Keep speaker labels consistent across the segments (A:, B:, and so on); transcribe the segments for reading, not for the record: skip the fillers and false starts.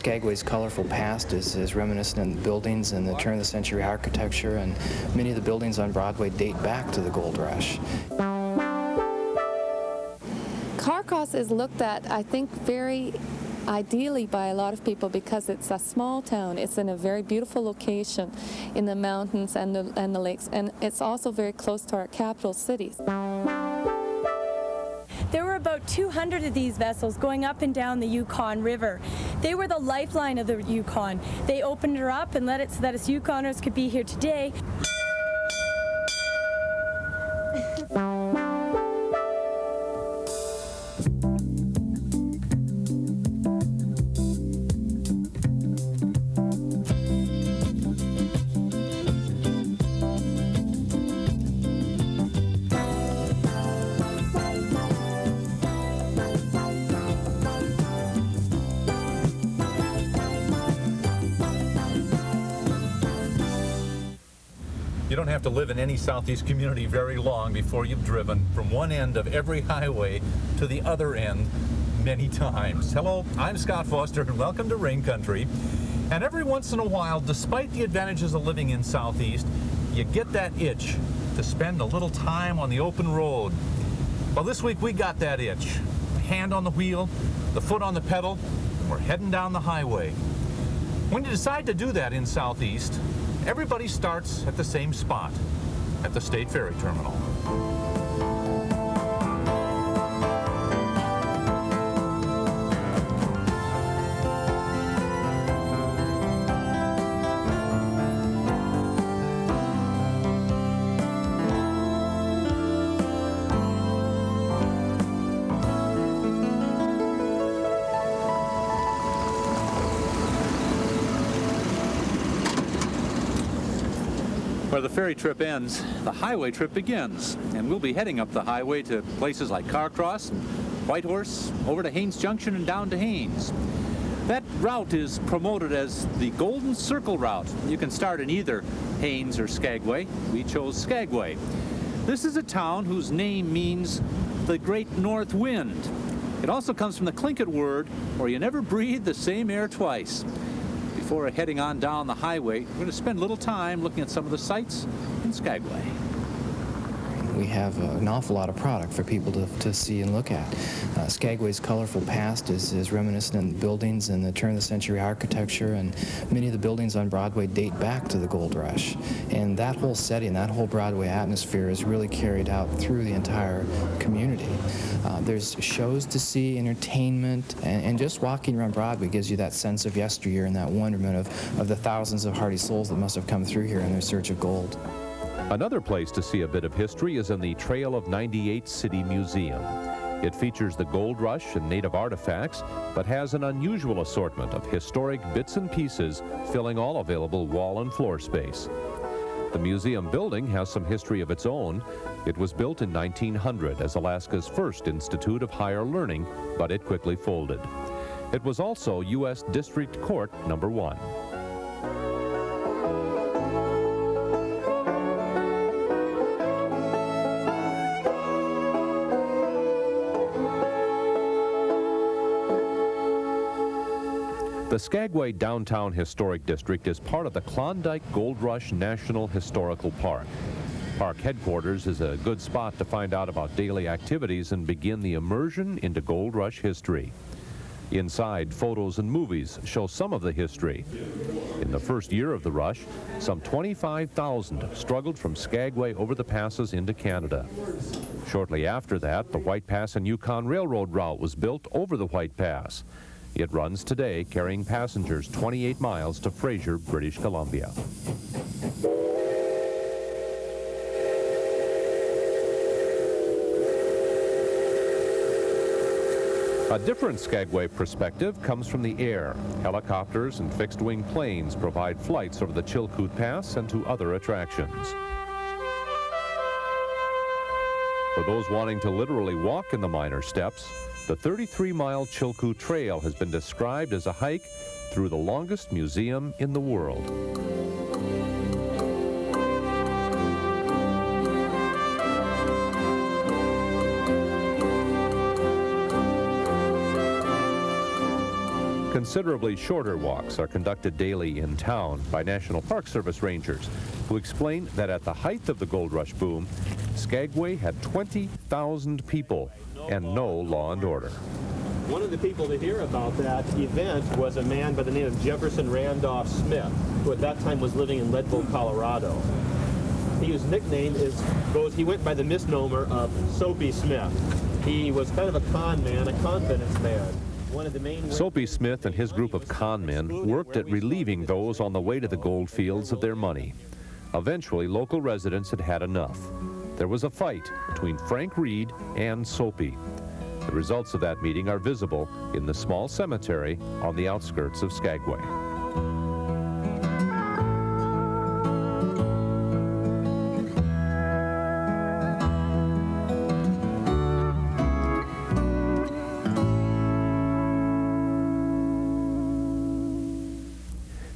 A: Skagway's colorful past is reminiscent in the buildings and the turn-of-the-century architecture, and many of the buildings on Broadway date back to the gold rush.
B: Carcross is looked at, I think, very ideally by a lot of people because it's a small town. It's in a very beautiful location in the mountains and the lakes, and it's also very close to our capital cities.
C: There were about 200 of these vessels going up and down the Yukon River. They were the lifeline of the Yukon. They opened her up and let it so that us Yukoners could be here today.
D: You don't have to live in any Southeast community very long before you've driven from one end of every highway to the other end many times. Hello, I'm Scott Foster and welcome to Rain Country. And every once in a while, despite the advantages of living in Southeast, you get that itch to spend a little time on the open road. Well, this week we got that itch. Hand on the wheel, the foot on the pedal, and we're heading down the highway. When you decide to do that in Southeast, everybody starts at the same spot, at the State Ferry Terminal.
E: Where the ferry trip ends, the highway trip begins, and we'll be heading up the highway to places like Carcross and Whitehorse, over to Haines Junction and down to Haines. That route is promoted as the Golden Circle route. You can start in either Haines or Skagway. We chose Skagway. This is a town whose name means the Great North Wind. It also comes from the Tlingit word, or you never breathe the same air twice. Before heading on down the highway, we're going to spend a little time looking at some of the sights in Skagway.
A: We have an awful lot of product for people to see and look at. Skagway's colorful past is reminiscent in the buildings and the turn-of-the-century architecture, and many of the buildings on Broadway date back to the gold rush. And that whole setting, that whole Broadway atmosphere is really carried out through the entire community. There's shows to see, entertainment, and just walking around Broadway gives you that sense of yesteryear and that wonderment of the thousands of hardy souls that must have come through here in their search of gold.
F: Another place to see a bit of history is in the Trail of 98 City Museum. It features the gold rush and native artifacts, but has an unusual assortment of historic bits and pieces filling all available wall and floor space. The museum building has some history of its own. It was built in 1900 as Alaska's first institute of higher learning, but it quickly folded. It was also U.S. District Court No. 1. The Skagway Downtown Historic District is part of the Klondike Gold Rush National Historical Park. Park headquarters is a good spot to find out about daily activities and begin the immersion into Gold Rush history. Inside, photos and movies show some of the history. In the first year of the rush, some 25,000 struggled from Skagway over the passes into Canada. Shortly after that, the White Pass and Yukon Railroad route was built over the White Pass. It runs today, carrying passengers 28 miles to Fraser, British Columbia. A different Skagway perspective comes from the air. Helicopters and fixed-wing planes provide flights over the Chilkoot Pass and to other attractions. For those wanting to literally walk in the minor steps, the 33-mile Chilkoot Trail has been described as a hike through the longest museum in the world. Considerably shorter walks are conducted daily in town by National Park Service rangers, who explain that at the height of the gold rush boom, Skagway had 20,000 people and no law and order.
G: One of the people to hear about that event was a man by the name of Jefferson Randolph Smith, who at that time was living in Leadville, Colorado. His nickname he went by the misnomer of Soapy Smith. He was kind of a con man, a confidence man. One of the main
F: Soapy Smith and his group of con men worked at relieving those on the way to the gold fields of their money. Eventually, local residents had had enough. There was a fight between Frank Reed and Soapy. The results of that meeting are visible in the small cemetery on the outskirts of Skagway.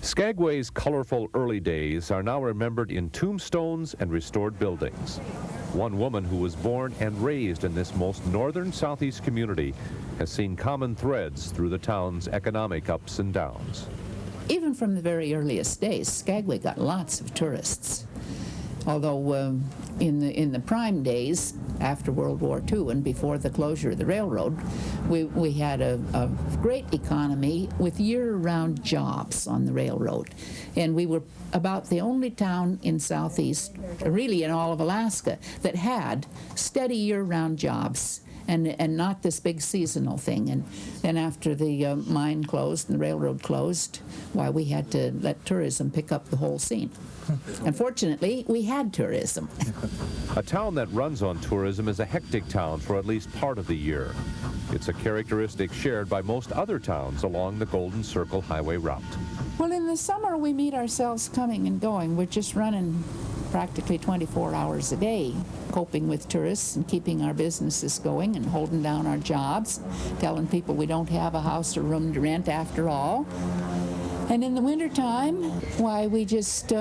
F: Skagway's colorful early days are now remembered in tombstones and restored buildings. One woman who was born and raised in this most northern southeast community has seen common threads through the town's economic ups and downs.
H: Even from the very earliest days, Skagway got lots of tourists. Although in the prime days, after World War II and before the closure of the railroad, we had a great economy with year-round jobs on the railroad. And we were about the only town in southeast, really in all of Alaska, that had steady year-round jobs and not this big seasonal thing. And then after the mine closed and the railroad closed, why, we had to let tourism pick up the whole scene. Unfortunately, we had tourism.
F: A town that runs on tourism is a hectic town for at least part of the year. It's a characteristic shared by most other towns along the Golden Circle Highway route.
H: Well, in the summer, we meet ourselves coming and going. We're just running practically 24 hours a day, coping with tourists and keeping our businesses going and holding down our jobs, telling people we don't have a house or room to rent after all. And in the wintertime, why, we just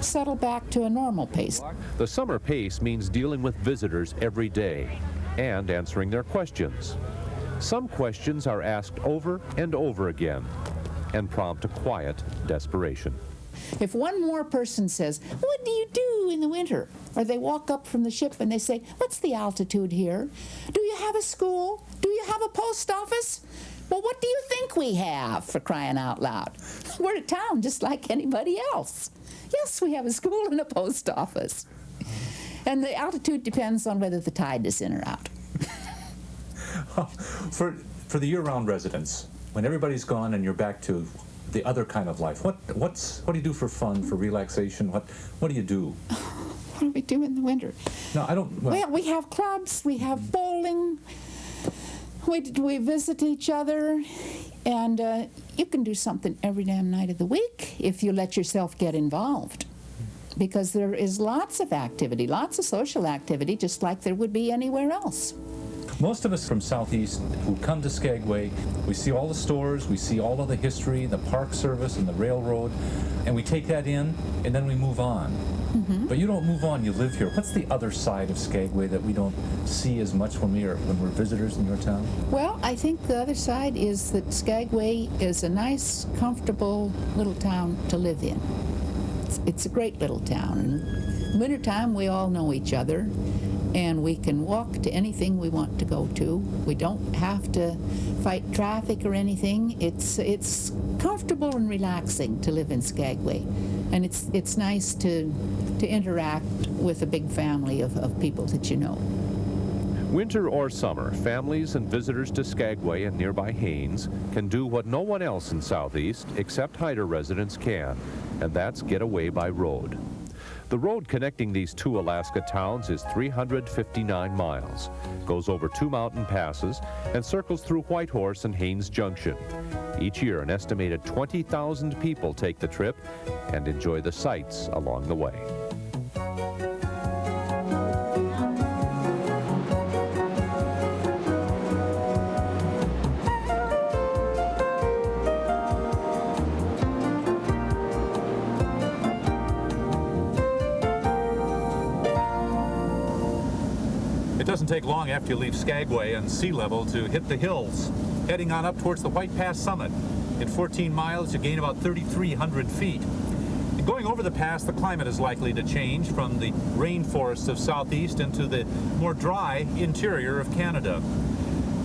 H: settle back to a normal pace.
F: The summer pace means dealing with visitors every day and answering their questions. Some questions are asked over and over again and prompt a quiet desperation.
H: If one more person says, "What do you do in the winter?" Or they walk up from the ship and they say, "What's the altitude here? Do you have a school? Do you have a post office?" Well, what do you think we have, for crying out loud? We're a town just like anybody else. Yes, we have a school and a post office. And the altitude depends on whether the tide is in or out.
D: For the year-round residents, when everybody's gone and you're back to the other kind of life, what do you do for fun, for relaxation? What do you do?
H: What do we do in the winter?
D: No, I don't.
H: Well, we have clubs, we have bowling. We visit each other, and you can do something every damn night of the week if you let yourself get involved. Because there is lots of activity, lots of social activity, just like there would be anywhere else.
D: Most of us from Southeast who come to Skagway, we see all the stores, we see all of the history, the park service and the railroad, and we take that in, and then we move on. Mm-hmm. But you don't move on, you live here. What's the other side of Skagway that we don't see as much when we're visitors in your town?
H: Well, I think the other side is that Skagway is a nice, comfortable little town to live in. It's a great little town. In wintertime, we all know each other, and we can walk to anything we want to go to. We don't have to fight traffic or anything. It's comfortable and relaxing to live in Skagway, and it's nice to interact with a big family of people that you know.
F: Winter or summer, families and visitors to Skagway and nearby Haines can do what no one else in Southeast except Hyder residents can, and that's get away by road. The road connecting these two Alaska towns is 359 miles, goes over 2 mountain passes, and circles through Whitehorse and Haines Junction. Each year, an estimated 20,000 people take the trip and enjoy the sights along the way.
D: It doesn't take long after you leave Skagway and sea level to hit the hills, heading on up towards the White Pass summit. In 14 miles, you gain about 3,300 feet. And going over the pass, the climate is likely to change from the rainforests of southeast into the more dry interior of Canada.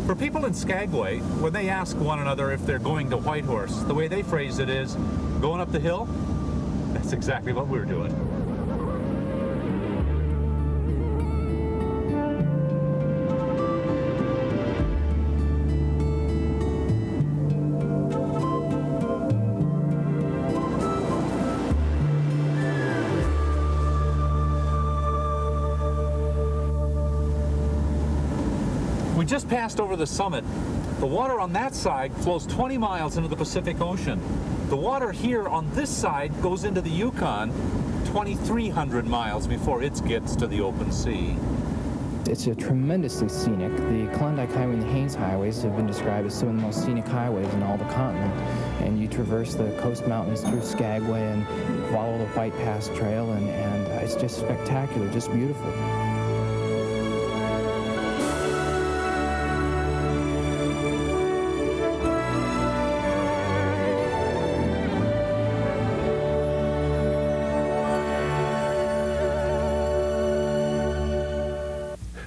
D: For people in Skagway, when they ask one another if they're going to Whitehorse, the way they phrase it is, going up the hill? That's exactly what we're doing. We just passed over the summit. The water on that side flows 20 miles into the Pacific Ocean. The water here on this side goes into the Yukon 2,300 miles before it gets to the open sea.
A: It's a tremendously scenic. The Klondike Highway and the Haines highways have been described as some of the most scenic highways in all the continent. And you traverse the coast mountains through Skagway and follow the White Pass Trail, and it's just spectacular, just beautiful.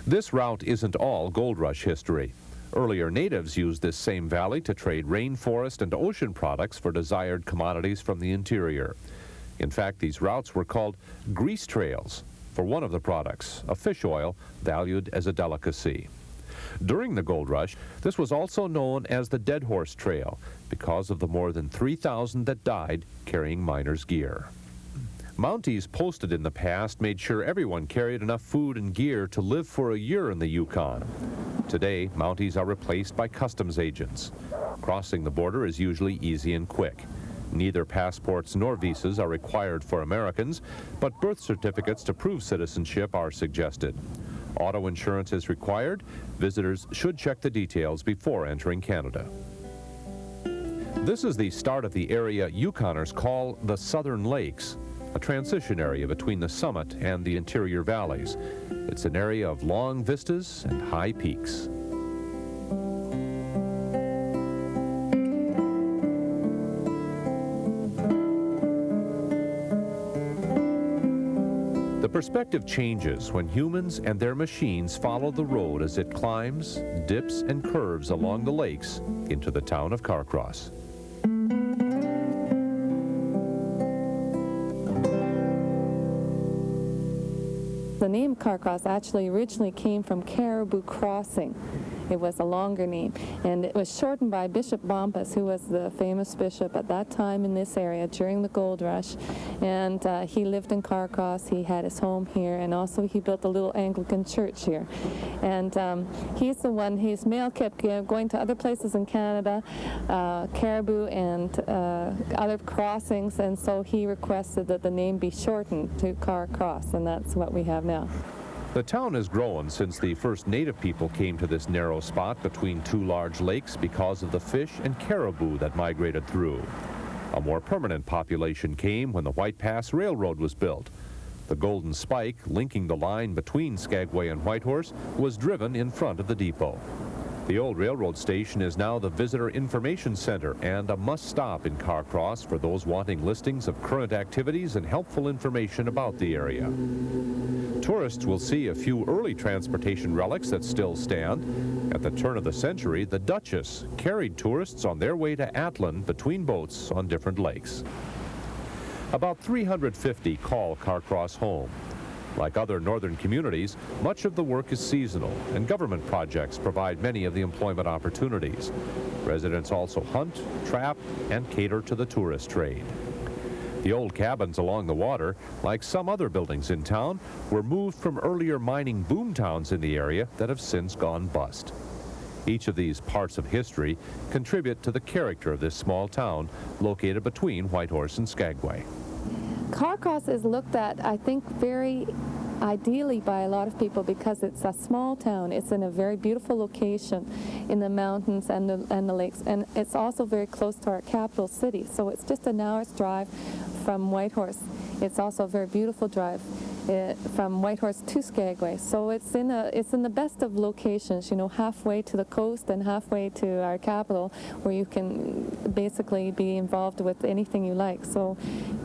F: This route isn't all Gold Rush history. Earlier natives used this same valley to trade rainforest and ocean products for desired commodities from the interior. In fact, these routes were called grease trails for one of the products, a fish oil valued as a delicacy. During the Gold Rush, this was also known as the Dead Horse Trail because of the more than 3,000 that died carrying miners' gear. Mounties posted in the past made sure everyone carried enough food and gear to live for a year in the Yukon. Today, Mounties are replaced by customs agents. Crossing the border is usually easy and quick. Neither passports nor visas are required for Americans, but birth certificates to prove citizenship are suggested. Auto insurance is required. Visitors should check the details before entering Canada. This is the start of the area Yukoners call the Southern Lakes, a transition area between the summit and the interior valleys. It's an area of long vistas and high peaks. The perspective changes when humans and their machines follow the road as it climbs, dips, and curves along the lakes into the town of Carcross.
B: The name Carcross actually originally came from Caribou Crossing. It was a longer name, and it was shortened by Bishop Bompas, who was the famous bishop at that time in this area during the Gold Rush. And he lived in Carcross. He had his home here, and also he built a little Anglican church here. And he's the one, his mail kept going to other places in Canada, Caribou and other crossings, and so he requested that the name be shortened to Carcross, and that's what we have now.
F: The town has grown since the first native people came to this narrow spot between two large lakes because of the fish and caribou that migrated through. A more permanent population came when the White Pass Railroad was built. The golden spike linking the line between Skagway and Whitehorse was driven in front of the depot. The old railroad station is now the Visitor Information Center and a must-stop in Carcross for those wanting listings of current activities and helpful information about the area. Tourists will see a few early transportation relics that still stand. At the turn of the century, the Duchess carried tourists on their way to Atlan between boats on different lakes. About 350 call Carcross home. Like other northern communities, much of the work is seasonal, and government projects provide many of the employment opportunities. Residents also hunt, trap, and cater to the tourist trade. The old cabins along the water, like some other buildings in town, were moved from earlier mining boom towns in the area that have since gone bust. Each of these parts of history contribute to the character of this small town located between Whitehorse and Skagway.
B: Carcross is looked at, I think, very ideally by a lot of people because it's a small town. It's in a very beautiful location in the mountains and the lakes, and it's also very close to our capital city. So it's just an hour's drive from Whitehorse. It's also a very beautiful drive. from Whitehorse to Skagway. So it's in the best of locations, you know, halfway to the coast and halfway to our capital, where you can basically be involved with anything you like. So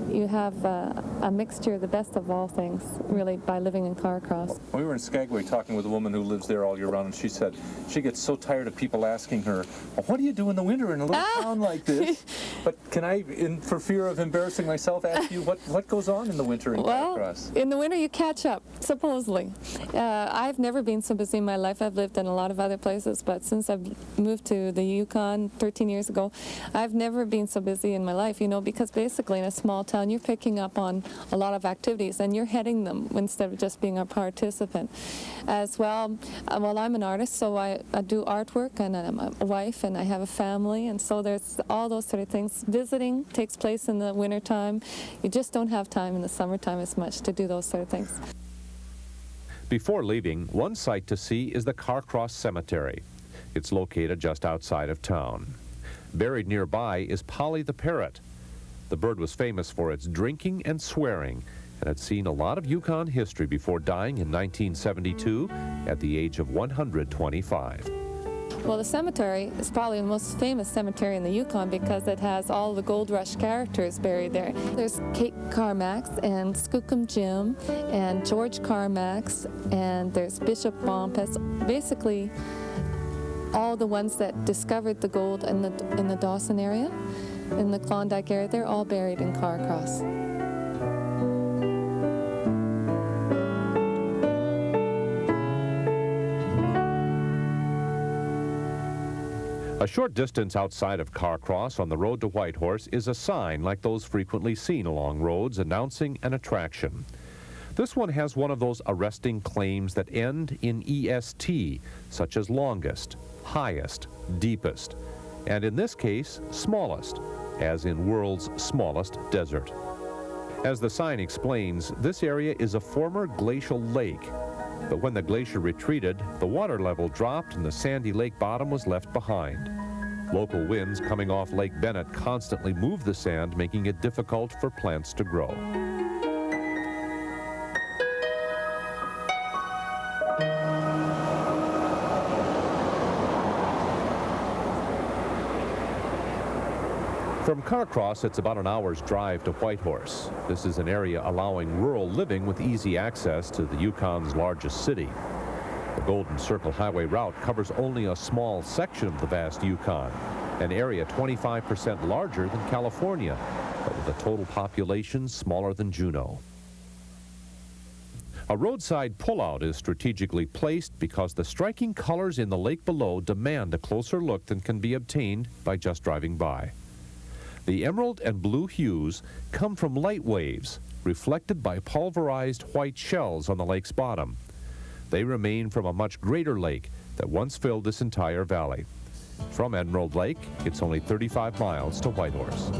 B: you have a mixture of the best of all things, really, by living in Carcross.
E: We were in Skagway talking with a woman who lives there all year round, and she said she gets so tired of people asking her, well, what do you do in the winter in a little town like this? But can I, for fear of embarrassing myself, ask you what goes on in the winter in Carcross?
B: In the winter you catch up, supposedly. I've never been so busy in my life. I've lived in a lot of other places, but since I've moved to the Yukon 13 years ago, I've never been so busy in my life, you know, because basically in a small town you're picking up on a lot of activities and you're heading them instead of just being a participant. As well, I'm an artist, so I do artwork, and I'm a wife, and I have a family, and so there's all those sort of things. Visiting takes place in the wintertime. You just don't have time in the summertime as much to do those sort of things.
F: Before leaving, one sight to see is the Carcross Cemetery. It's located just outside of town. Buried nearby is Polly the parrot. The bird was famous for its drinking and swearing, and had seen a lot of Yukon history before dying in 1972 at the age of 125.
B: Well, the cemetery is probably the most famous cemetery in the Yukon because it has all the Gold Rush characters buried there. There's Kate Carmax and Skookum Jim and George Carmax, and there's Bishop Bompus. Basically, all the ones that discovered the gold in the Dawson area, in the Klondike area, they're all buried in Carcross.
F: A short distance outside of Carcross on the road to Whitehorse is a sign like those frequently seen along roads announcing an attraction. This one has one of those arresting claims that end in EST, such as longest, highest, deepest, and in this case, smallest, as in world's smallest desert. As the sign explains, this area is a former glacial lake, but when the glacier retreated, the water level dropped and the sandy lake bottom was left behind. Local winds coming off Lake Bennett constantly move the sand, making it difficult for plants to grow. From Carcross, it's about an hour's drive to Whitehorse. This is an area allowing rural living with easy access to the Yukon's largest city. The Golden Circle Highway route covers only a small section of the vast Yukon, an area 25% larger than California, but with a total population smaller than Juneau. A roadside pullout is strategically placed because the striking colors in the lake below demand a closer look than can be obtained by just driving by. The emerald and blue hues come from light waves reflected by pulverized white shells on the lake's bottom. They remain from a much greater lake that once filled this entire valley. From Emerald Lake, it's only 35 miles to Whitehorse.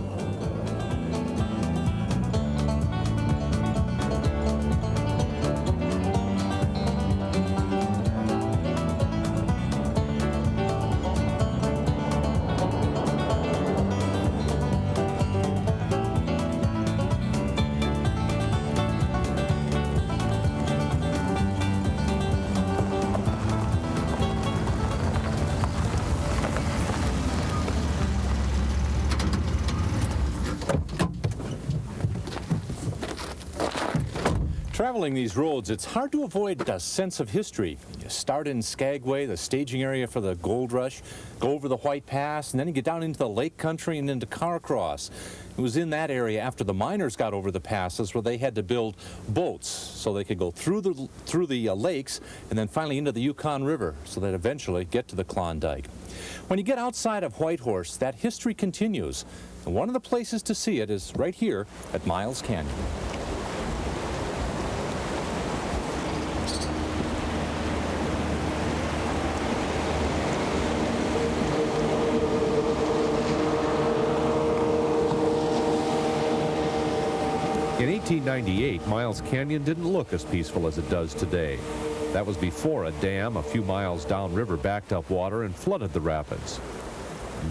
E: Traveling these roads, it's hard to avoid a sense of history. You start in Skagway, the staging area for the gold rush, go over the White Pass, and then you get down into the lake country and into Carcross. It was in that area after the miners got over the passes where they had to build boats so they could go through the lakes and then finally into the Yukon River so they'd eventually get to the Klondike. When you get outside of Whitehorse, that history continues. And one of the places to see it is right here at Miles Canyon.
F: In 1898, Miles Canyon didn't look as peaceful as it does today. That was before a dam a few miles downriver backed up water and flooded the rapids.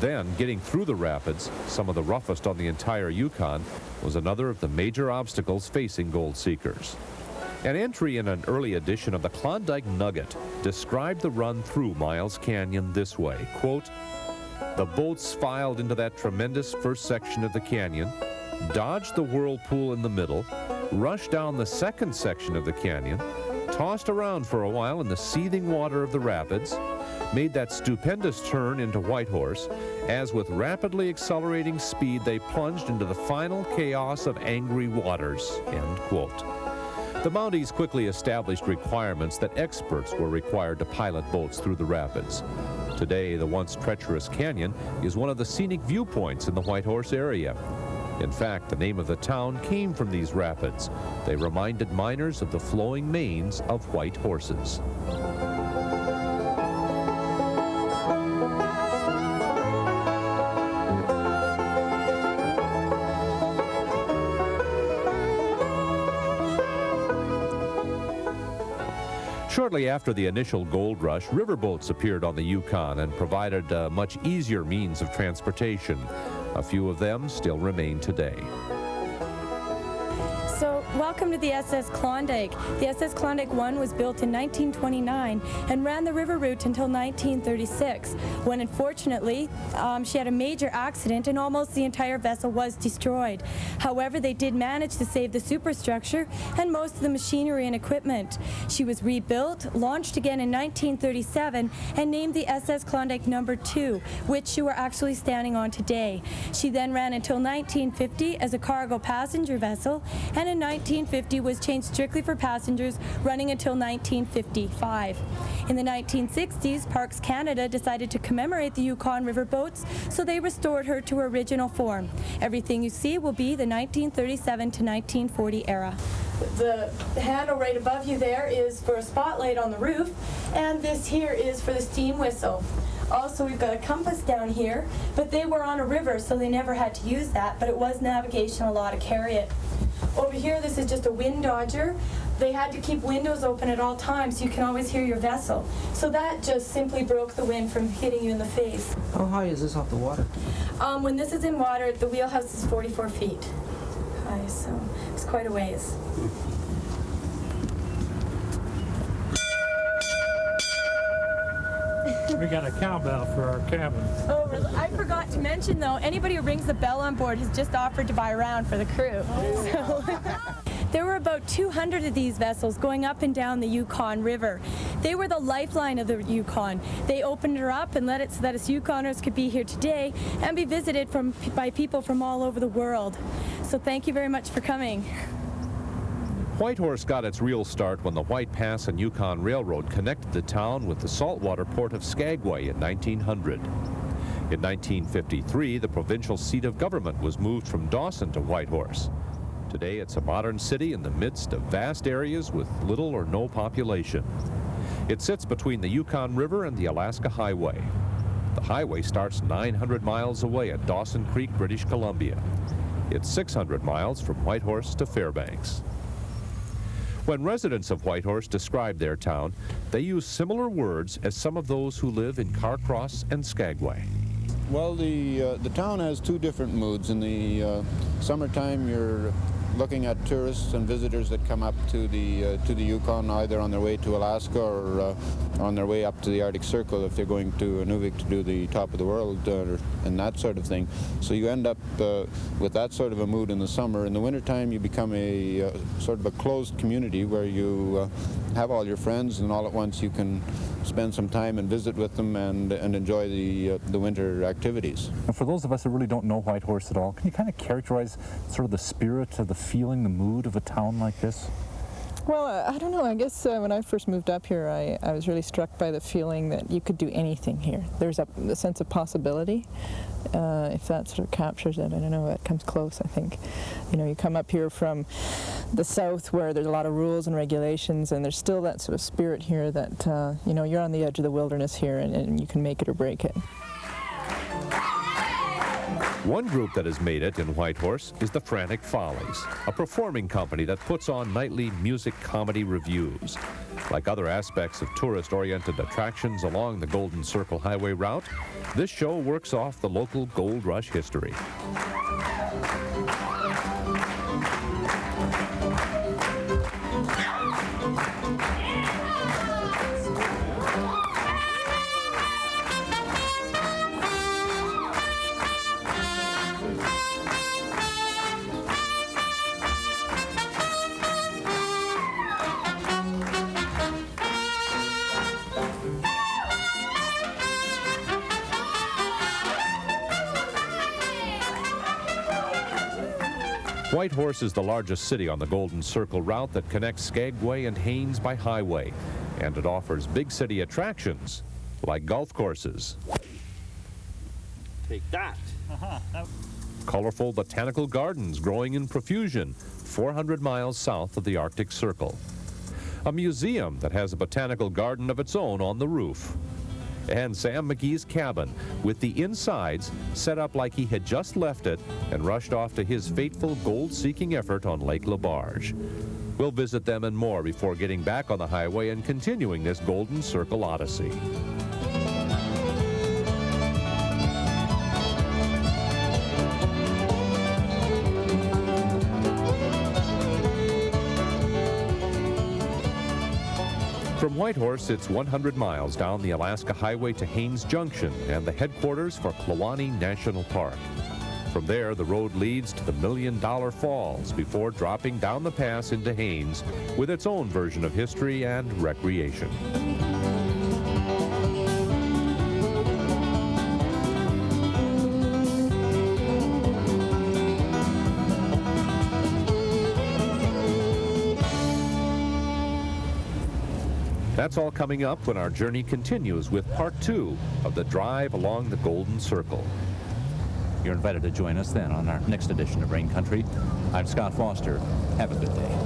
F: Then, getting through the rapids, some of the roughest on the entire Yukon, was another of the major obstacles facing gold seekers. An entry in an early edition of the Klondike Nugget described the run through Miles Canyon this way, quote, "The boats filed into that tremendous first section of the canyon, dodged the whirlpool in the middle, rushed down the second section of the canyon, tossed around for a while in the seething water of the rapids, made that stupendous turn into Whitehorse, as with rapidly accelerating speed they plunged into the final chaos of angry waters," end quote. The Mounties quickly established requirements that experts were required to pilot boats through the rapids. Today, the once treacherous canyon is one of the scenic viewpoints in the Whitehorse area. In fact, the name of the town came from these rapids. They reminded miners of the flowing manes of white horses. Shortly after the initial gold rush, riverboats appeared on the Yukon and provided a much easier means of transportation. A few of them still remain today.
C: So, welcome to the SS Klondike. The SS Klondike 1 was built in 1929 and ran the river route until 1936, when unfortunately she had a major accident and almost the entire vessel was destroyed. However, they did manage to save the superstructure and most of the machinery and equipment. She was rebuilt, launched again in 1937, and named the SS Klondike No. 2, which you are actually standing on today. She then ran until 1950 as a cargo passenger vessel, and in 1950 was changed strictly for passengers, running until 1955. In the 1960s, Parks Canada decided to commemorate the Yukon River boats, so they restored her to her original form. Everything you see will be the 1937 to 1940 era. The handle right above you there is for a spotlight on the roof, and this here is for the steam whistle. Also, we've got a compass down here, but they were on a river, so they never had to use that, but it was navigational law to carry it. Over here, this is just a wind dodger. They had to keep windows open at all times so you can always hear your vessel. So that just simply broke the wind from hitting you in the face.
I: How high is this off the water?
C: When this is in water, the wheelhouse is 44 feet high, so it's quite a ways.
J: We got a cowbell for our cabin.
C: Oh, really? I forgot to mention, though, anybody who rings the bell on board has just offered to buy a round for the crew. So, there were about 200 of these vessels going up and down the Yukon River. They were the lifeline of the Yukon. They opened her up and let it so that us Yukoners could be here today and be visited by people from all over the world. So thank you very much for coming.
F: Whitehorse got its real start when the White Pass and Yukon Railroad connected the town with the saltwater port of Skagway in 1900. In 1953, the provincial seat of government was moved from Dawson to Whitehorse. Today, it's a modern city in the midst of vast areas with little or no population. It sits between the Yukon River and the Alaska Highway. The highway starts 900 miles away at Dawson Creek, British Columbia. It's 600 miles from Whitehorse to Fairbanks. When residents of Whitehorse describe their town, they use similar words as some of those who live in Carcross and Skagway.
K: Well, the town has two different moods. In the summertime, you're looking at tourists and visitors that come up to the Yukon, either on their way to Alaska or on their way up to the Arctic Circle if they're going to Nunavut to do the top of the world and that sort of thing. So you end up with that sort of a mood in the summer. In the wintertime, you become a sort of a closed community where you have all your friends, and all at once you can spend some time and visit with them and enjoy the winter activities.
L: And for those of us that really don't know Whitehorse at all, can you kind of characterize sort of the spirit of the feeling, the mood of a town like this?
M: Well, I don't know. I guess when I first moved up here, I was really struck by the feeling that you could do anything here. There's a sense of possibility. If that sort of captures it, I don't know, it comes close, I think. You know, you come up here from the south where there's a lot of rules and regulations, and there's still that sort of spirit here that, you know, you're on the edge of the wilderness here, and you can make it or break it.
F: One group that has made it in Whitehorse is the Frantic Follies, a performing company that puts on nightly music comedy reviews. Like other aspects of tourist-oriented attractions along the Golden Circle Highway route, this show works off the local gold rush history. Whitehorse is the largest city on the Golden Circle route that connects Skagway and Haines by highway, and it offers big city attractions like golf courses.
G: Take that.
F: Colorful botanical gardens growing in profusion 400 miles south of the Arctic Circle. A museum that has a botanical garden of its own on the roof. And Sam McGee's cabin with the insides set up like he had just left it and rushed off to his fateful gold-seeking effort on Lake LaBarge. We'll visit them and more before getting back on the highway and continuing this Golden Circle odyssey. From Whitehorse, it's 100 miles down the Alaska Highway to Haines Junction and the headquarters for Kluane National Park. From there, the road leads to the $1 Million Falls before dropping down the pass into Haines with its own version of history and recreation. That's all coming up when our journey continues with part 2 of the drive along the Golden Circle.
E: You're invited to join us then on our next edition of Rain Country. I'm Scott Foster. Have a good day.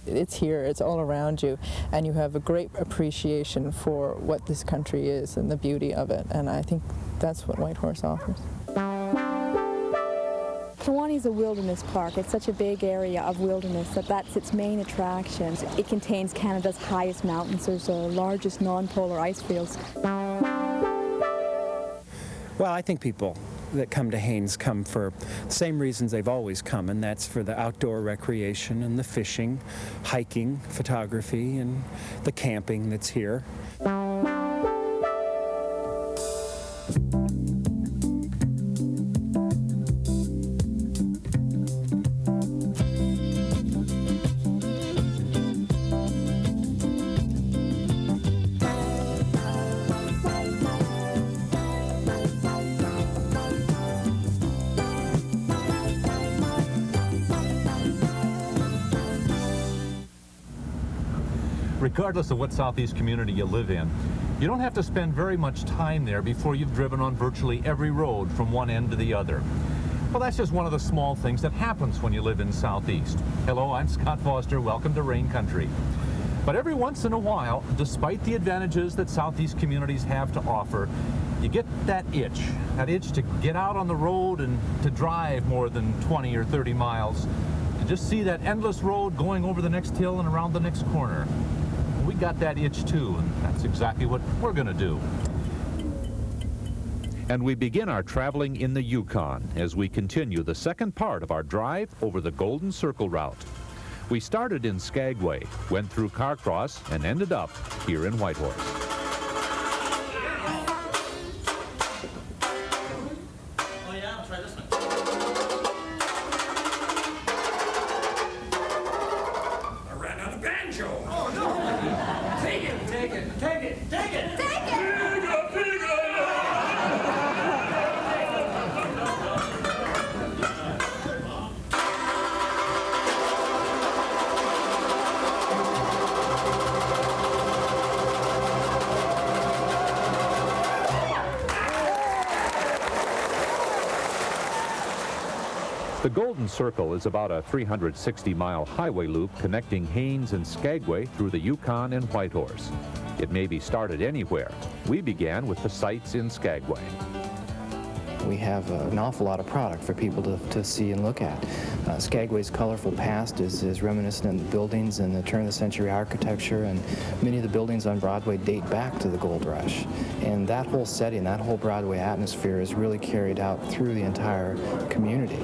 M: It's here, it's all around you, and you have a great appreciation for what this country is and the beauty of it, and I think that's what Whitehorse offers.
I: Kluane is a wilderness park. It's such a big area of wilderness that's its main attraction. It contains Canada's highest mountains. There's the largest non-polar ice fields.
N: Well, I think people that come to Haines come for the same reasons they've always come, and that's for the outdoor recreation and the fishing, hiking, photography, and the camping that's here.
D: Regardless of what southeast community you live in, you don't have to spend very much time there before you've driven on virtually every road from one end to the other. Well, that's just one of the small things that happens when you live in Southeast. Hello, I'm Scott Foster. Welcome to Rain Country. But every once in a while, despite the advantages that Southeast communities have to offer, you get that itch to get out on the road and to drive more than 20 or 30 miles, to just see that endless road going over the next hill and around the next corner. We got that itch too, and that's exactly what we're going to do.
F: And we begin our traveling in the Yukon as we continue the second part of our drive over the Golden Circle route. We started in Skagway, went through Carcross, and ended up here in Whitehorse. The Golden Circle is about a 360-mile highway loop connecting Haines and Skagway through the Yukon and Whitehorse. It may be started anywhere. We began with the sites in Skagway.
A: We have an awful lot of product for people to see and look at. Skagway's colorful past is reminiscent in the buildings and the turn-of-the-century architecture, and many of the buildings on Broadway date back to the gold rush. And that whole setting, that whole Broadway atmosphere is really carried out through the entire community.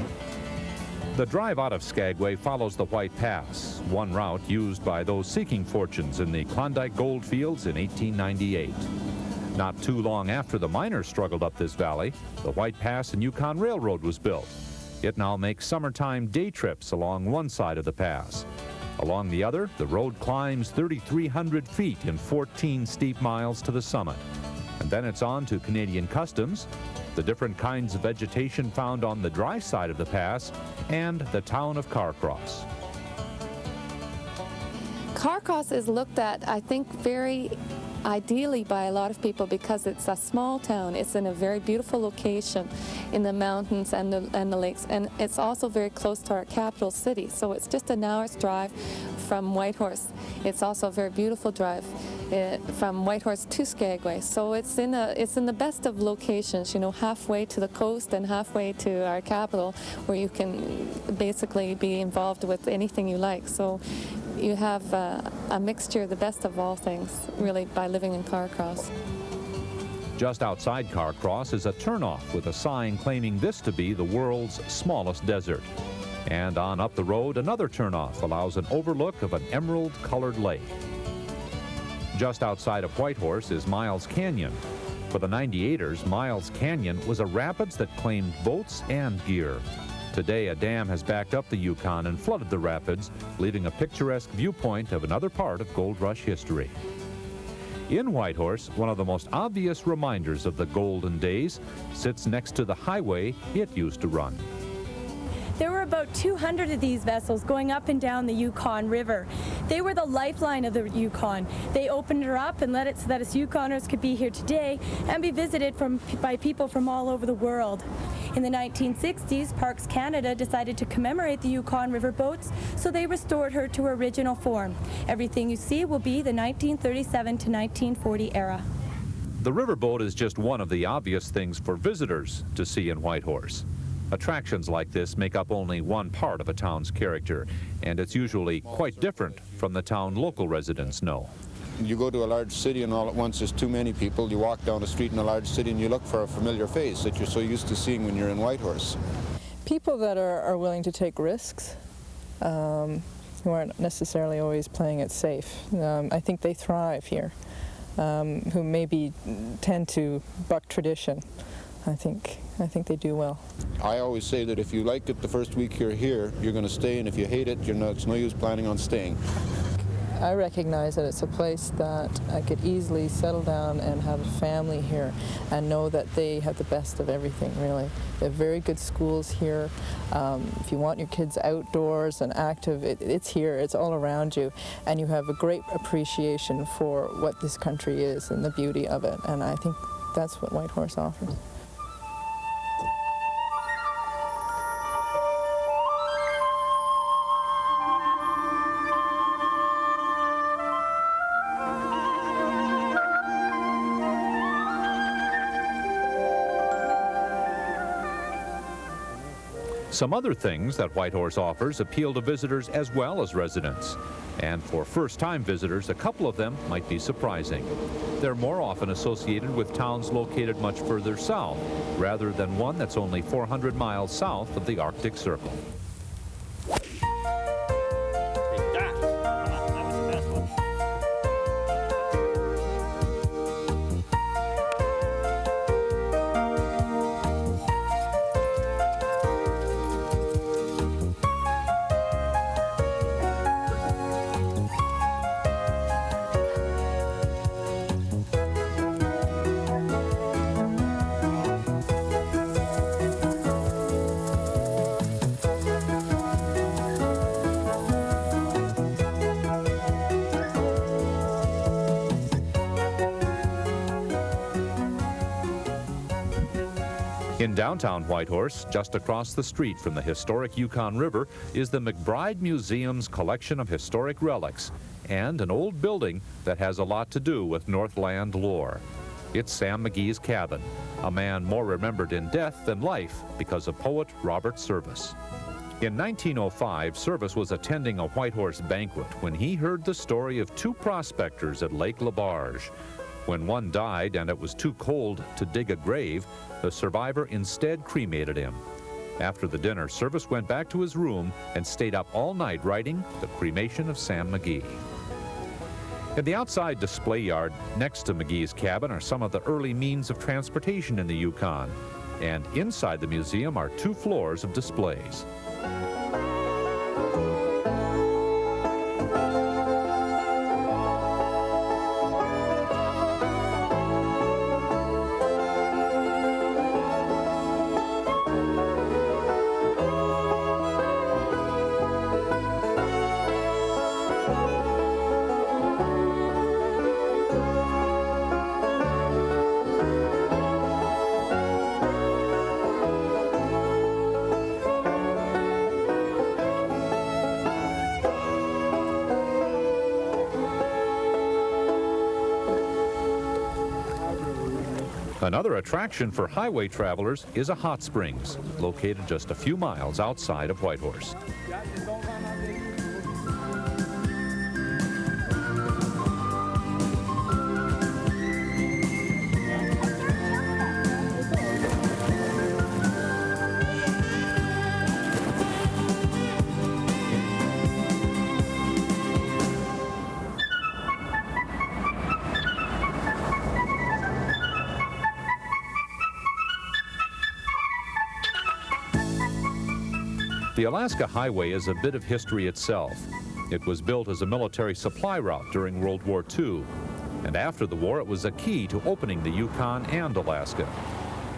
F: The drive out of Skagway follows the White Pass, one route used by those seeking fortunes in the Klondike gold fields in 1898. Not too long after the miners struggled up this valley, the White Pass and Yukon Railroad was built. It now makes summertime day trips along one side of the pass. Along the other, the road climbs 3,300 feet in 14 steep miles to the summit. And then it's on to Canadian customs, the different kinds of vegetation found on the dry side of the pass, and the town of Carcross.
B: Carcross is looked at, I think, very ideally by a lot of people because it's a small town. It's in a very beautiful location in the mountains and the lakes, and it's also very close to our capital city. So it's just an hour's drive from Whitehorse. It's also a very beautiful drive from Whitehorse to Skagway. So it's in the best of locations, you know, halfway to the coast and halfway to our capital, where you can basically be involved with anything you like. So you have a mixture, the best of all things, really, by living in Carcross.
F: Just outside Carcross is a turnoff with a sign claiming this to be the world's smallest desert. And on up the road, another turnoff allows an overlook of an emerald-colored lake. Just outside of Whitehorse is Miles Canyon. For the 98ers, Miles Canyon was a rapids that claimed boats and gear. Today, a dam has backed up the Yukon and flooded the rapids, leaving a picturesque viewpoint of another part of Gold Rush history. In Whitehorse, one of the most obvious reminders of the golden days sits next to the highway it used to run.
C: There were about 200 of these vessels going up and down the Yukon River. They were the lifeline of the Yukon. They opened her up and let it so that us Yukoners could be here today and be visited by people from all over the world. In the 1960s, Parks Canada decided to commemorate the Yukon River boats, so they restored her to her original form. Everything you see will be the 1937 to 1940 era.
F: The riverboat is just one of the obvious things for visitors to see in Whitehorse. Attractions like this make up only one part of a town's character, and it's usually quite different from the town local residents know.
K: You go to a large city and all at once there's too many people. You walk down the street in a large city and you look for a familiar face that you're so used to seeing when you're in Whitehorse.
M: People that are willing to take risks, who aren't necessarily always playing it safe. I think they thrive here, who maybe tend to buck tradition. I think they do well.
K: I always say that if you like it the first week you're here, you're going to stay, and if you hate it, it's no use planning on staying.
M: I recognize that it's a place that I could easily settle down and have a family here and know that they have the best of everything, really. They have very good schools here. If you want your kids outdoors and active, it's here, it's all around you. And you have a great appreciation for what this country is and the beauty of it. And I think that's what Whitehorse offers.
F: Some other things that Whitehorse offers appeal to visitors as well as residents. And for first-time visitors, a couple of them might be surprising. They're more often associated with towns located much further south, rather than one that's only 400 miles south of the Arctic Circle. In downtown Whitehorse, just across the street from the historic Yukon River, is the McBride Museum's collection of historic relics, and an old building that has a lot to do with Northland lore. It's Sam McGee's cabin, a man more remembered in death than life because of poet Robert Service. In 1905, Service was attending a Whitehorse banquet when he heard the story of two prospectors at Lake LaBarge. When one died and it was too cold to dig a grave, the survivor instead cremated him. After the dinner, Service went back to his room and stayed up all night writing The Cremation of Sam McGee. In the outside display yard next to McGee's cabin are some of the early means of transportation in the Yukon. And inside the museum are 2 floors of displays. Another attraction for highway travelers is a hot springs, located just a few miles outside of Whitehorse. The Alaska Highway is a bit of history itself. It was built as a military supply route during World War II, and after the war it was a key to opening the Yukon and Alaska.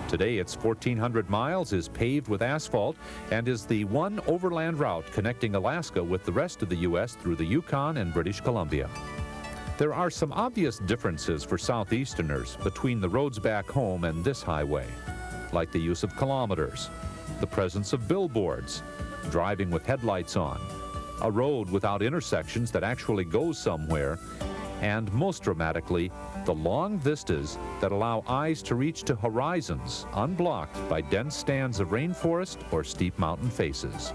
F: Today its 1,400 miles is paved with asphalt and is the one overland route connecting Alaska with the rest of the U.S. through the Yukon and British Columbia. There are some obvious differences for Southeasterners between the roads back home and this highway, like the use of kilometers, the presence of billboards, driving with headlights on, a road without intersections that actually goes somewhere, and most dramatically, the long vistas that allow eyes to reach to horizons unblocked by dense stands of rainforest or steep mountain faces.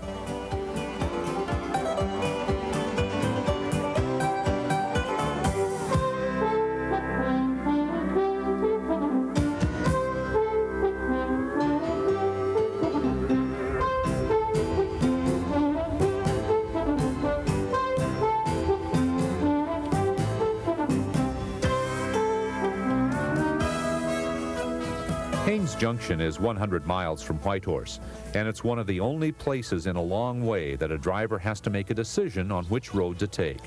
F: Haines Junction is 100 miles from Whitehorse, and it's one of the only places in a long way that a driver has to make a decision on which road to take.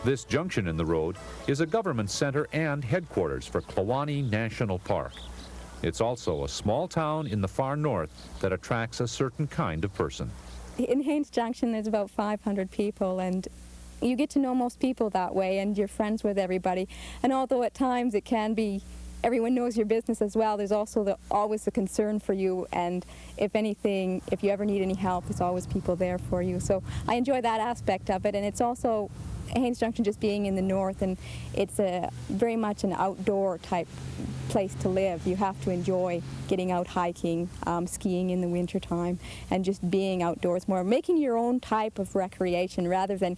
F: This junction in the road is a government center and headquarters for Kluane National Park. It's also a small town in the far north that attracts a certain kind of person.
I: In Haines Junction there's about 500 people, and you get to know most people that way, and you're friends with everybody. And although at times it can be everyone knows your business as well, there's also always a concern for you, and if anything, if you ever need any help, there's always people there for you. So I enjoy that aspect of it, and it's also Haines Junction just being in the north, and it's very much an outdoor type place to live. You have to enjoy getting out hiking, skiing in the winter time, and just being outdoors more, making your own type of recreation rather than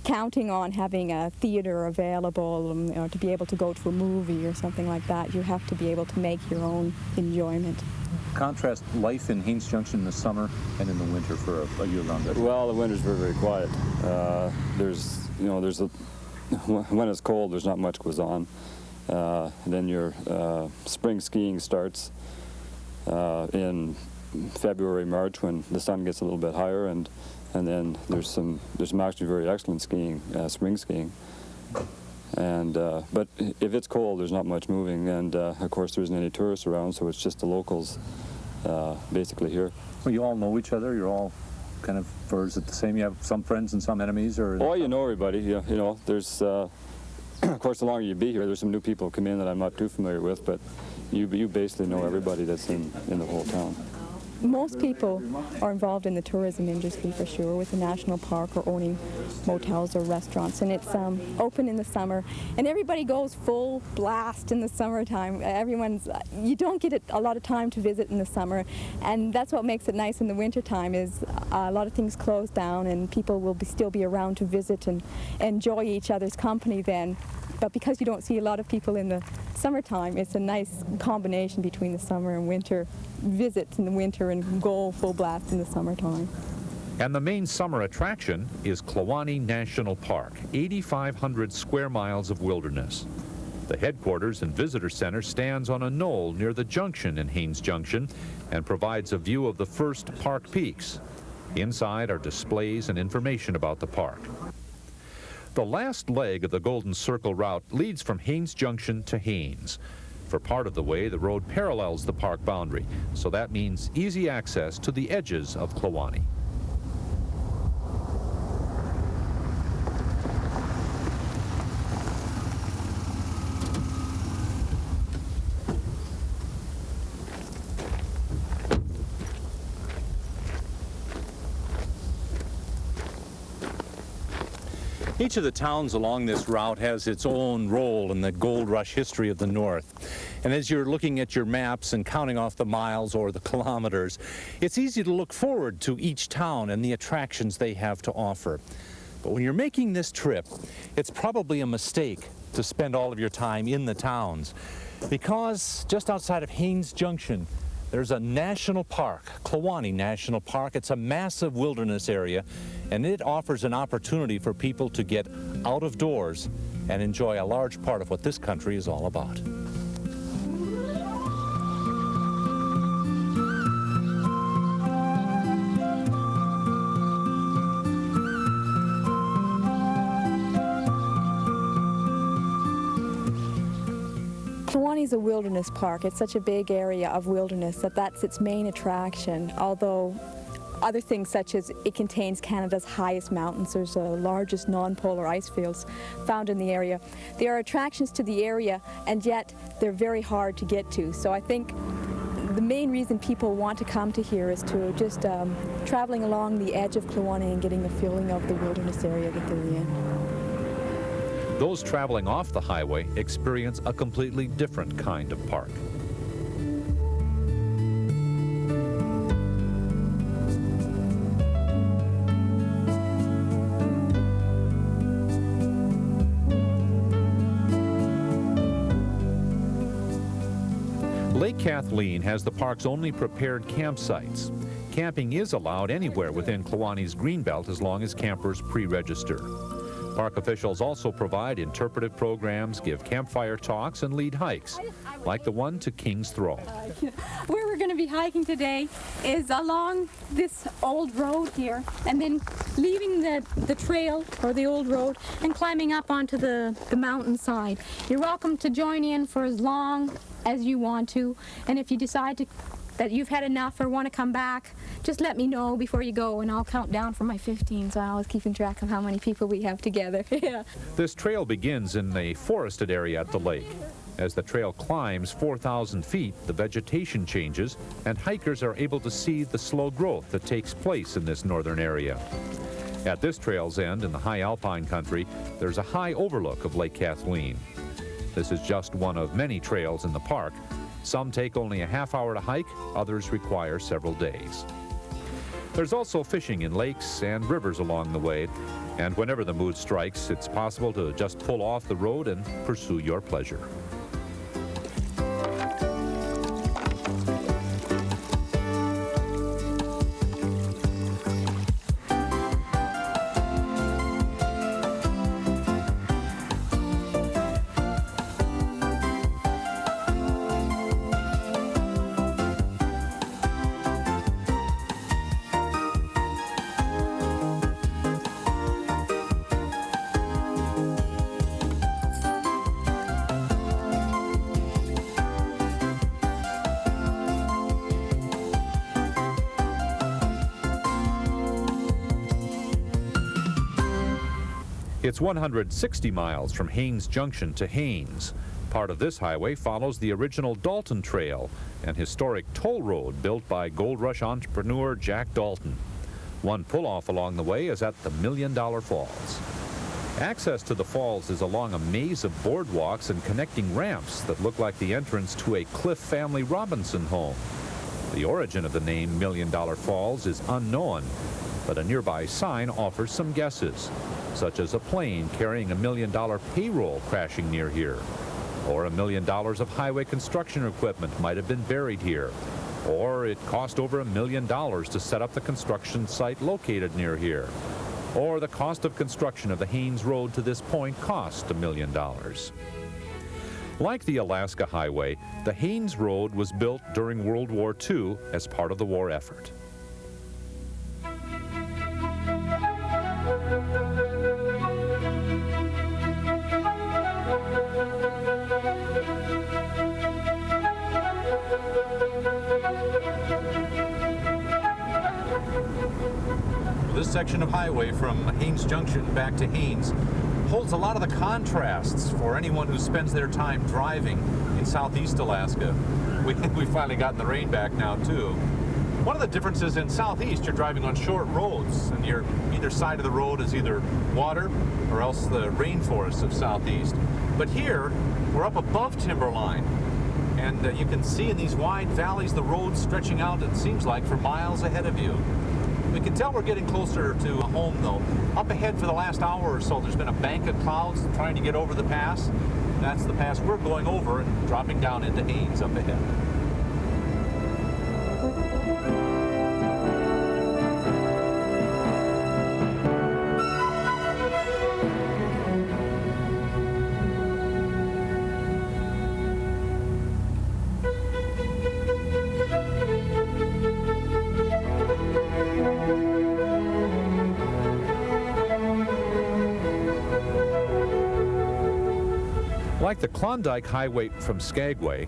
I: counting on having a theater available or to be able to go to a movie or something like that. You have to be able to make your own enjoyment.
E: Contrast life in Haines Junction in the summer and in the winter for a year-round visit.
O: Well, the winter's very, very quiet. When it's cold, there's not much goes on. Then your spring skiing starts in February, March, when the sun gets a little bit higher, and then there's some actually very excellent skiing, spring skiing. And but if it's cold, there's not much moving, and of course there isn't any tourists around, so it's just the locals basically here.
E: Well, you all know each other. You're all kind of, or is it the same? You have some friends and some enemies, or?
O: Oh, you know everybody. Yeah, you know, there's of course the longer you be here, there's some new people come in that I'm not too familiar with, but you basically know everybody that's in the whole town.
I: most people are involved in the tourism industry for sure, with the national park or owning motels or restaurants, and it's open in the summer, and everybody goes full blast in the summertime. You don't get a lot of time to visit in the summer, and that's what makes it nice in the wintertime is a lot of things close down and people will still be around to visit and enjoy each other's company then. But because you don't see a lot of people in the summertime, it's a nice combination between the summer and winter visits in the winter and go full blast in the summertime.
F: And the main summer attraction is Kluane National Park, 8,500 square miles of wilderness. The headquarters and visitor center stands on a knoll near the junction in Haines Junction and provides a view of the first park peaks. Inside are displays and information about the park. The last leg of the Golden Circle route leads from Haines Junction to Haines. For part of the way, the road parallels the park boundary, so that means easy access to the edges of Kluane.
E: Each of the towns along this route has its own role in the gold rush history of the North. And as you're looking at your maps and counting off the miles or the kilometers, it's easy to look forward to each town and the attractions they have to offer. But when you're making this trip, it's probably a mistake to spend all of your time in the towns, because just outside of Haines Junction, there's a national park, Kluane National Park. It's a massive wilderness area, and it offers an opportunity for people to get out of doors and enjoy a large part of what this country is all about.
I: Kluane is a wilderness park. It's such a big area of wilderness that's its main attraction, although other things such as it contains Canada's highest mountains. There's the largest non-polar ice fields found in the area. There are attractions to the area, and yet they're very hard to get to. So I think the main reason people want to come to here is to just traveling along the edge of Kluane and getting the feeling of the wilderness area that they're in.
F: Those traveling off the highway experience a completely different kind of park. Lake Kathleen has the park's only prepared campsites. Camping is allowed anywhere within Kluane's greenbelt as long as campers pre-register. Park officials also provide interpretive programs, give campfire talks, and lead hikes, like the one to King's Throw.
P: Where we're going to be hiking today is along this old road here, and then leaving the trail, or the old road, and climbing up onto the mountainside. You're welcome to join in for as long as you want to, and if you decide that you've had enough or want to come back, just let me know before you go, and I'll count down from my 15, so I was keeping track of how many people we have together. Yeah.
F: This trail begins in a forested area at the lake. As the trail climbs 4,000 feet, the vegetation changes, and hikers are able to see the slow growth that takes place in this northern area. At this trail's end in the high alpine country, there's a high overlook of Lake Kathleen. This is just one of many trails in the park. Some take only a half hour to hike, others require several days. There's also fishing in lakes and rivers along the way, and whenever the mood strikes, it's possible to just pull off the road and pursue your pleasure. It's 160 miles from Haines Junction to Haines. Part of this highway follows the original Dalton Trail, an historic toll road built by Gold Rush entrepreneur Jack Dalton. One pull-off along the way is at the $1 Million Falls. Access to the falls is along a maze of boardwalks and connecting ramps that look like the entrance to a Cliff family Robinson home. The origin of the name $1 Million Falls is unknown, but a nearby sign offers some guesses, such as a plane carrying $1 million payroll crashing near here, or $1 million of highway construction equipment might have been buried here, or it cost over $1 million to set up the construction site located near here, or the cost of construction of the Haines Road to this point cost $1 million. Like the Alaska Highway, the Haines Road was built during World War II as part of the war effort.
D: This section of highway from Haines Junction back to Haines holds a lot of the contrasts for anyone who spends their time driving in southeast Alaska. We finally gotten the rain back now too. One of the differences in southeast, you're driving on short roads, and either side of the road is either water or else the rainforest of southeast. But here, we're up above timberline, and you can see in these wide valleys the road stretching out, it seems like, for miles ahead of you. We can tell we're getting closer to home, though. Up ahead for the last hour or so, there's been a bank of clouds trying to get over the pass. That's the pass we're going over and dropping down into Haines up ahead.
F: Like the Klondike Highway from Skagway,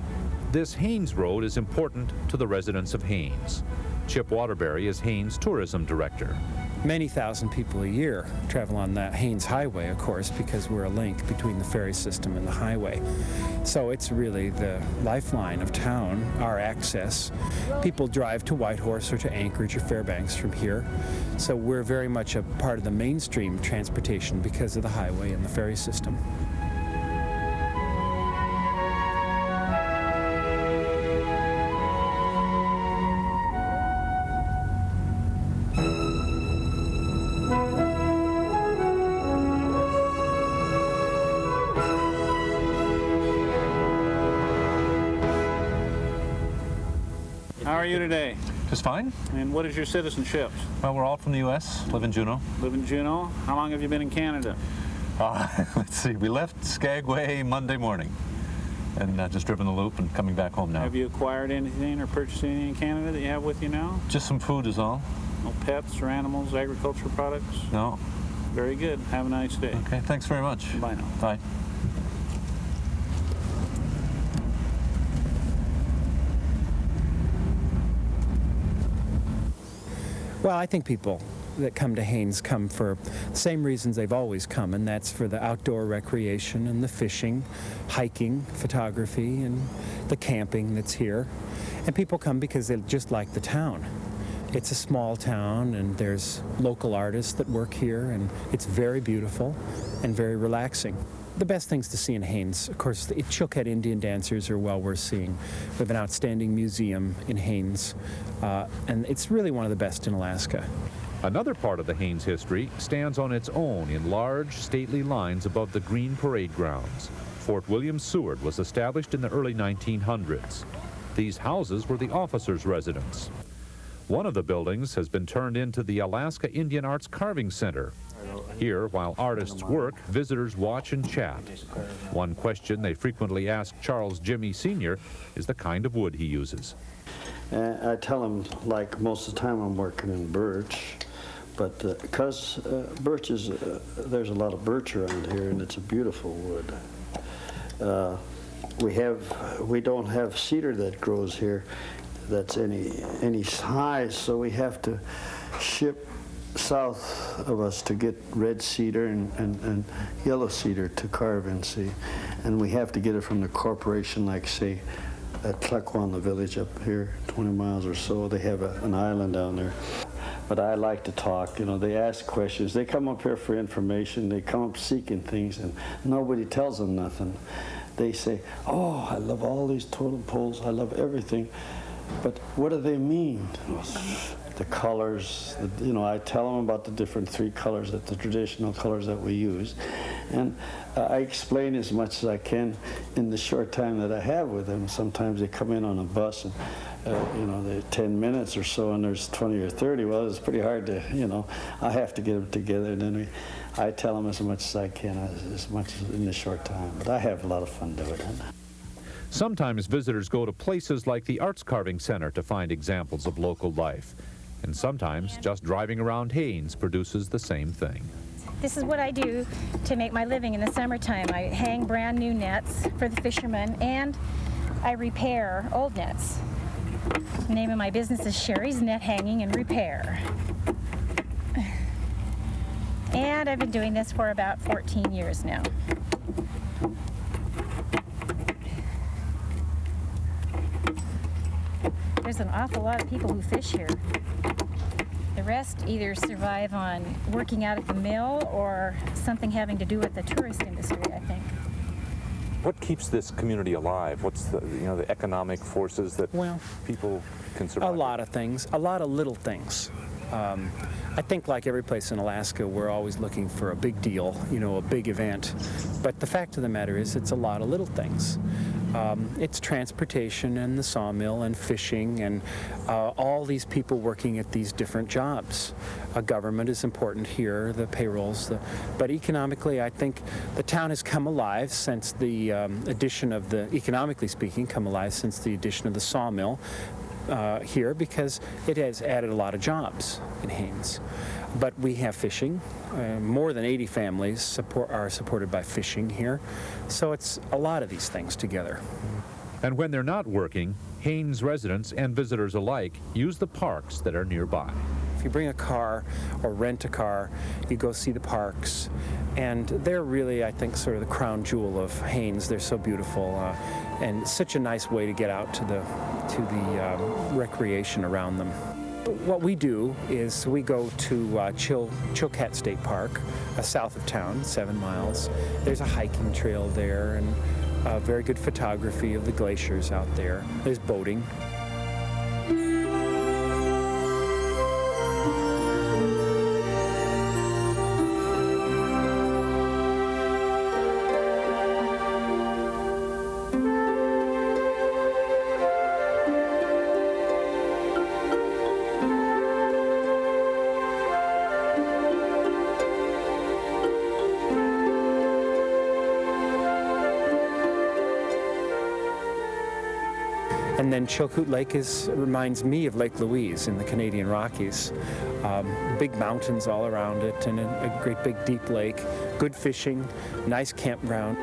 F: this Haines Road is important to the residents of Haines. Chip Waterbury is Haines Tourism Director.
N: Many thousand people a year travel on that Haines Highway, of course, because we're a link between the ferry system and the highway. So it's really the lifeline of town, our access. People drive to Whitehorse or to Anchorage or Fairbanks from here. So we're very much a part of the mainstream transportation because of the highway and the ferry system.
E: How are you today?
D: Just fine.
E: And what is your citizenship?
D: Well, we're all from the U.S., live in Juneau.
E: Live in Juneau. How long have you been in Canada?
D: Let's see, we left Skagway Monday morning and just driven the loop and coming back home now.
E: Have you acquired anything or purchased anything in Canada that you have with you now?
D: Just some food is all.
E: No pets or animals, agricultural products?
D: No.
E: Very good. Have a nice day.
D: Okay, thanks very much.
E: Bye now.
D: Bye.
N: Well, I think people that come to Haines come for the same reasons they've always come, and that's for the outdoor recreation and the fishing, hiking, photography, and the camping that's here. And people come because they just like the town. It's a small town, and there's local artists that work here, and it's very beautiful and very relaxing. The best things to see in Haines, of course, the Chilkat Indian dancers are well worth seeing. We have an outstanding museum in Haines, and it's really one of the best in Alaska.
F: Another part of the Haines history stands on its own in large, stately lines above the Green Parade grounds. Fort William Seward was established in the early 1900s. These houses were the officers' residence. One of the buildings has been turned into the Alaska Indian Arts Carving Center. Here, while artists work, visitors watch and chat. One question they frequently ask Charles Jimmy Sr. is the kind of wood he uses.
Q: I tell them, like, most of the time I'm working in birch, but because birch is, there's a lot of birch around here, and it's a beautiful wood. We don't have cedar that grows here that's any size, so we have to ship south of us to get red cedar and yellow cedar to carve in, see. and we have to get it from the corporation, like say at Tlakwan, the village up here, 20 miles or so. They have an island down there. But I like to talk, you know, they ask questions. They come up here for information. They come up seeking things, and nobody tells them nothing. They say, oh, I love all these totem poles. I love everything. But what do they mean? The colors, you know, I tell them about the different 3 colors, the traditional colors that we use. And I explain as much as I can in the short time that I have with them. Sometimes they come in on a bus and, you know, they're 10 minutes or so, and there's 20 or 30. Well, it's pretty hard to, you know, I have to get them together, and then I tell them as much as I can, as much in the short time. But I have a lot of fun doing it.
F: Sometimes visitors go to places like the Arts Carving Center to find examples of local life. And sometimes just driving around Haines produces the same thing.
R: This is what I do to make my living in the summertime. I hang brand new nets for the fishermen, and I repair old nets. The name of my business is Sherry's Net Hanging and Repair. And I've been doing this for about 14 years now. There's an awful lot of people who fish here. The rest either survive on working out at the mill or something having to do with the tourist industry, I think.
L: What keeps this community alive? What's the, you know, the economic forces that people can survive?
N: A lot of things, a lot of little things. I think like every place in Alaska, we're always looking for a big deal, you know, a big event. But the fact of the matter is it's a lot of little things. It's transportation and the sawmill and fishing and all these people working at these different jobs. Government is important here, the payrolls, but economically I think the town has come alive since the addition of the, economically speaking, come alive since the addition of the sawmill here, because it has added a lot of jobs in Haines. But we have fishing. More than 80 families are supported by fishing here. So it's a lot of these things together.
F: And when they're not working, Haines residents and visitors alike use the parks that are nearby.
N: If you bring a car or rent a car, you go see the parks. And they're really, I think, sort of the crown jewel of Haines. They're so beautiful and such a nice way to get out to the recreation around them. What we do is we go to Chilkat State Park, south of town, 7 miles. There's a hiking trail there and very good photography of the glaciers out there. There's boating. And then Chilkoot Lake reminds me of Lake Louise in the Canadian Rockies. Big mountains all around it and a great big deep lake, good fishing, nice campground.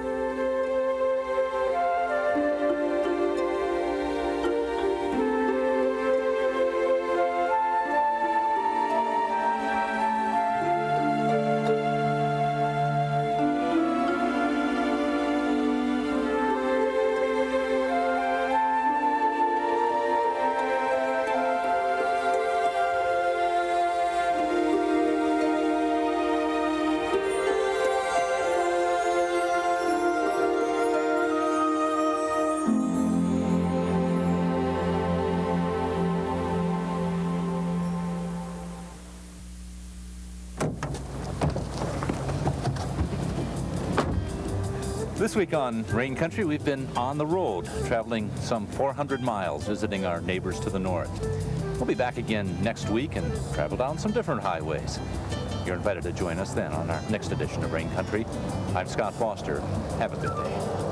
E: This week on Rain Country, we've been on the road, traveling some 400 miles, visiting our neighbors to the north. We'll be back again next week and travel down some different highways. You're invited to join us then on our next edition of Rain Country. I'm Scott Foster. Have a good day.